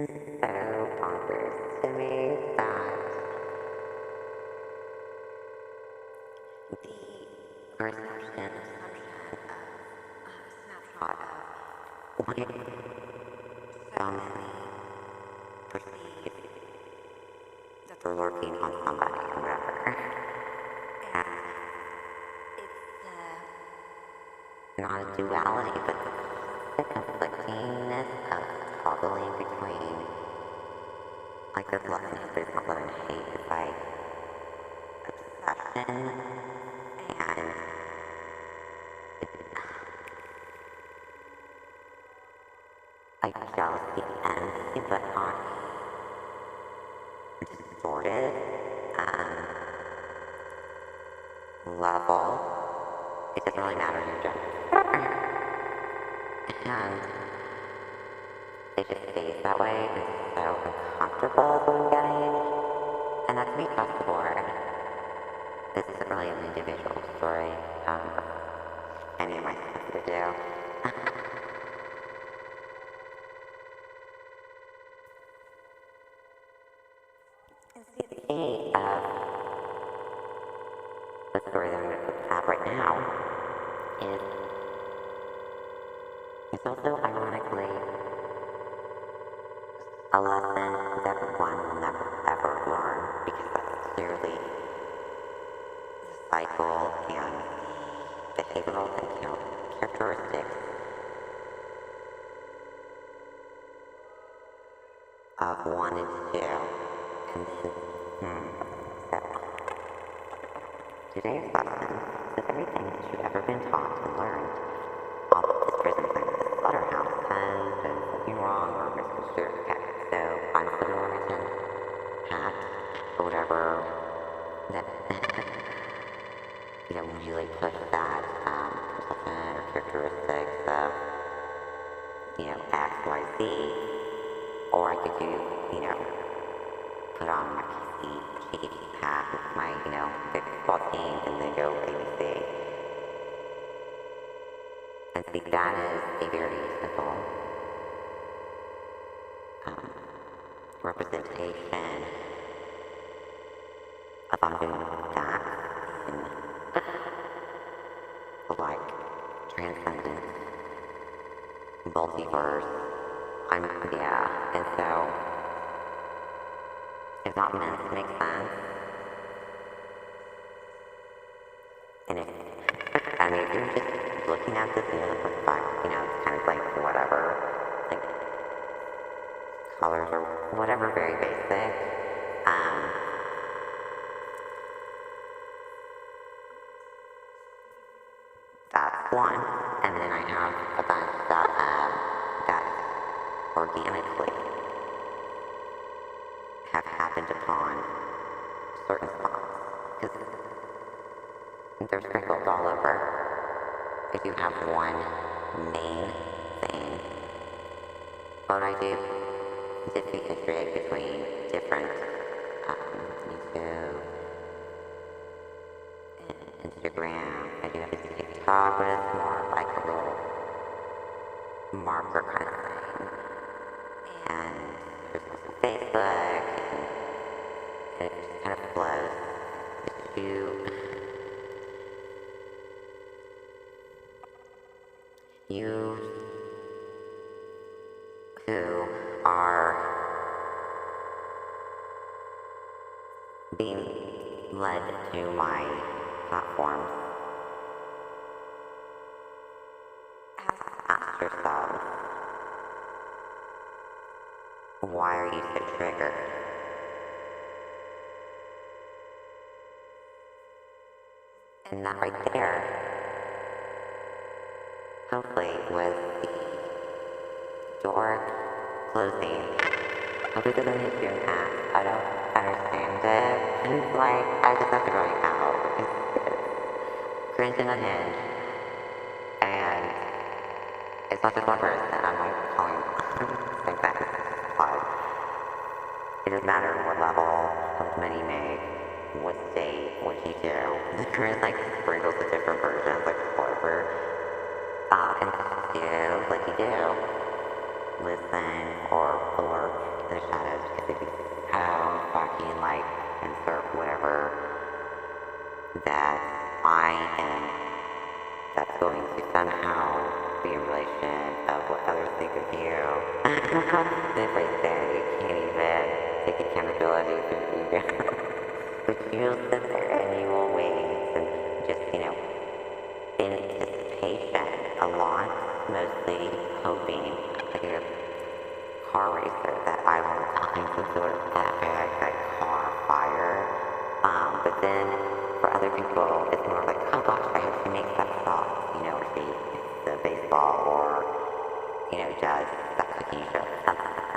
so bonkers to me that the perception, assumption of a snapshot of what so many perceive that they're working on somebody or whatever. And it's not a duality, but the conflictingness of toggling between, like, this love and hate, but it's not love and hate, it's like obsession and like jealousy and envy, but on a distorted level. It doesn't really matter your gender. And it just stays that way. It's so uncomfortable is what I'm getting. And that's me across the board. This isn't really an individual story. Any of my stuff to do. And see, the key of the story that I'm going to have right now is it's also ironically a lesson that one will never ever learn because that's clearly the cycle and behavioral and characteristics of wanting to do. And so today's lesson is everything that you've ever been taught and learned. All of this prison time, this slaughterhouse has been something wrong or misconstrued. Okay, so I'm the Norwegian hat or whatever that you know, usually push that perception or characteristics of, you know, X, Y, Z, or I could do, you know, put on my PC hat with my, you know, big football team and then go ABC. And see, that is a very simple representation of I'm doing that in like transcendent multiverse. Yeah, and so it's not meant to make sense. And I mean, if you're just looking at this and you're like, what the fuck, you know, it's kind of like whatever, like colors or whatever, very basic. That's one. And then I have a bunch that organically have happened upon certain spots. Because they're sprinkled all over. I do have one main thing. What I do differentiate between different YouTube and Instagram. I do have a TikTok, but it's more like a little marker kind of thing. And there's also Facebook, and it just kind of flows. You who are being led to my platforms, ask yourselves, why are you so triggered? And that right there, hopefully with the door closing, hopefully there's only two acts. I don't understand it. And it's like, I just have to go out. It's cringe and unhinged. And it's not just one person. I'm like calling same thing. Like, it doesn't matter what level, how much money you make, what state, what you do. There's like sprinkles of different versions, like whatever. And do like you do. listen or lurk in the shadows because it'd be so fucking like insert whatever that I am that's going to somehow be in relation of what others think of you. It's right there, you can't even take accountability for you. But you'll sit there and you will wait and just, in anticipation a lot, mostly hoping, like a car racer, that I will find some sort of epic, like, car fire. But then for other people, it's more like, oh gosh, I hope she makes that stop, or she hits the baseball, or, does that cooking show, something like that.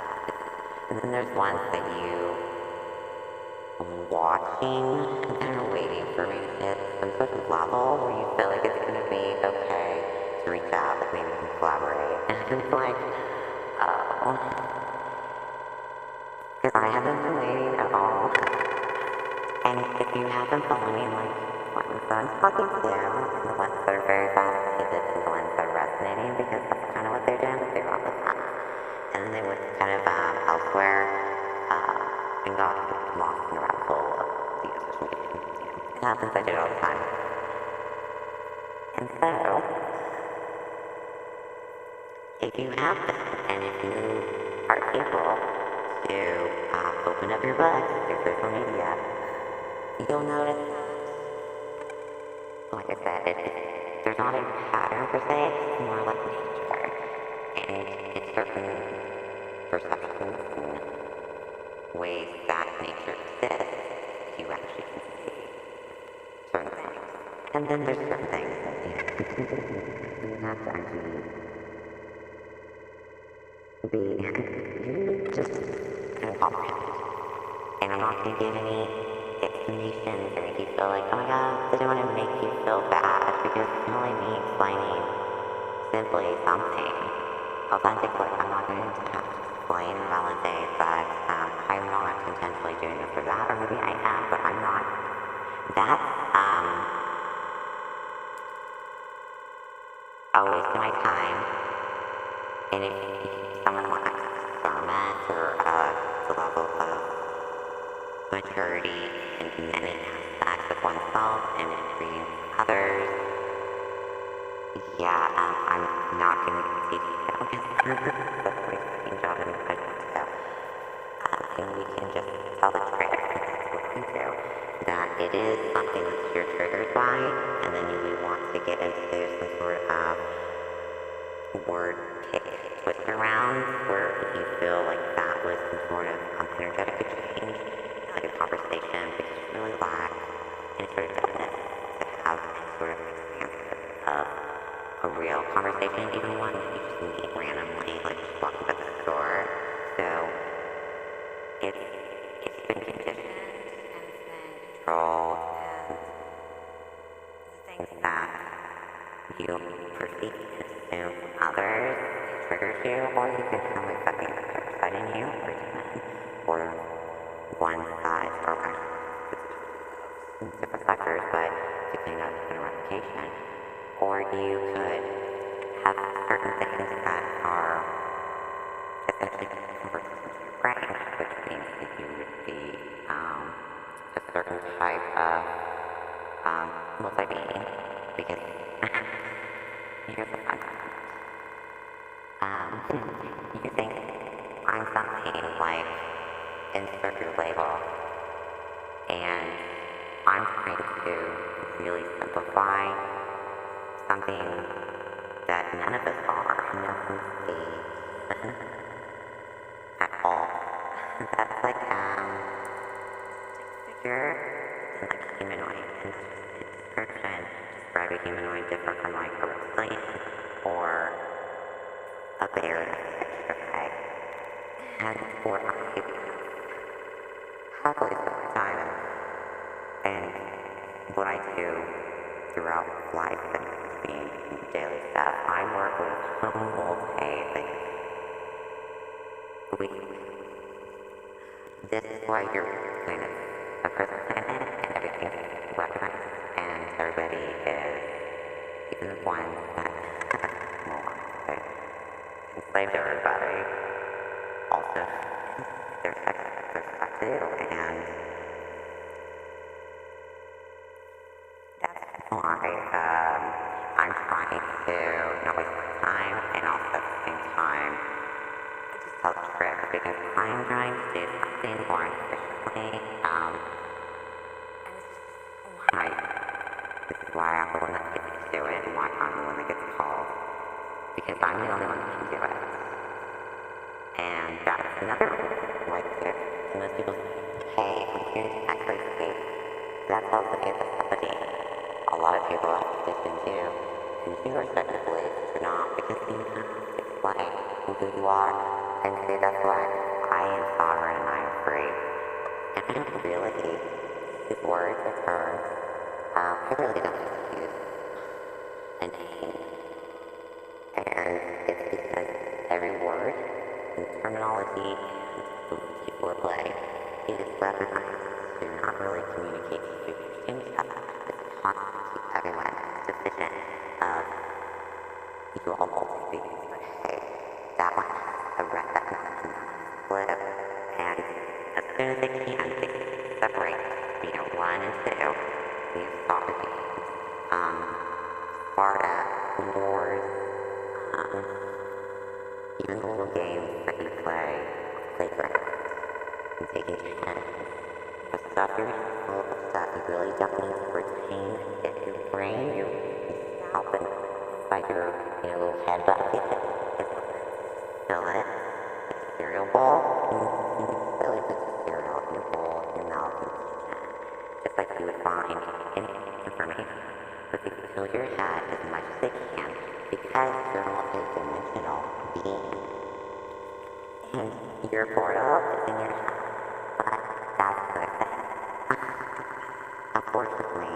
And then there's ones that you watching and kind of waiting for me to hit some sort of level where you feel like it's going to be okay to reach out, like maybe we can collaborate. And it's like, oh, because I haven't been waiting at all. And if you haven't followed me, like, ones that I'm talking to, and the ones that are very fast paced, and the ones that are resonating, because that's kind of what they're doing, but they're all the time. And then they went kind of elsewhere, and got lost in a rabbit hole of the social media. It happens, I do it all the time. And so, if you have been, and if you are able to open up your books through social media, you'll notice that, like I said, there's not a pattern per se, it's more like nature. And it's certain perceptions and ways that nature exists, you actually can see certain things. And then there's certain things that you have to actually be just kind of comprehend. And I'm not going to give any explanations or make you feel like, oh my god, I don't want to make you feel bad, because it's only me explaining simply something authentically. I'm not going to have to explain or validate that I'm not intentionally doing this or that, or maybe I am, but I'm not. That's a waste of my time. And if someone lacks discernment or the level of maturity in many aspects of oneself and in treating others, yeah, I'm not going to teach you that because that's my second job in the project. So, and we can just tell the truth, that's what we do, that it is something that you're triggered by, and then we want to get into some sort of word twist around where you feel like that was some sort of energetic exchange, like a conversation, because you really lack any sort of depthness to have any sort of expansive of a real conversation, even one that you just meet randomly, like just walking by the store. So it's been conditioned and it's been controlled, and the things that you perceive and assume from others triggers you, or you can have like that being the parasite in you, or one side, or different factors, but depending on different ramification. Or you could have certain things that are essentially converted into your brain, which means that you would be a certain type of multi-being, because here's the fun part. You think I'm something like insert your label, and I'm trying to really simplify something that none of us are. No one's a at all. That's like figure and like humanoid, and it's just a description. Describe a humanoid different from like a reptilian or a bear that's extra, and what I happily spend my time and what I do throughout life and being daily stuff. I work with total things. This is why you're kind of a prison planet and everything's weaponized, and everybody is, even the ones that more, enslaved everybody. Also, there's sex too, and that's why I'm trying to not waste my time, and also at the same time just tell the truth, because I'm trying to do something more efficiently. I, this is why I'm the one that gets to do it, and why I'm the one that gets called, because I'm the only one that can do it. And that's another right there. And most people say, hey, I'm here to actually escape. That's also a necessity. A lot of people have to listen to, and you are starting to believe that you're not, because you have to explain who you are, and say that's why I am sovereign and I am free. And I don't really use words or terms. I really don't use a name. And it's because every word and terminology and the people at play is recognized. You're not really communicating through your skin stuff. It's constantly everyone sufficient of you all multi-things. But hey, that one has a red, that one has a split. And as soon as they can, they separate, one and two. Socrates, Sparta, wars, even the little games that you play, playground, and taking chances. The stuff you're full of stuff you really don't need to retain in your brain, your scalp, and like your little head bucket. Fill it with a cereal bowl, and you can fill it with cereal in your bowl, in your mouth, in your kitchen. Just like you would find in information. But they fill your head as much as they can, because you're a multi-dimensional being. And your portal is in your head. But that's the thing. Unfortunately,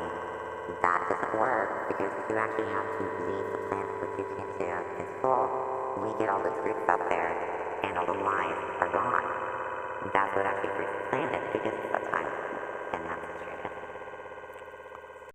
that doesn't work, because you actually have to leave the planet, which you can't do in school. We get all the truths up there, and all the lies are gone. That's what actually frees the planet, because sometimes, and that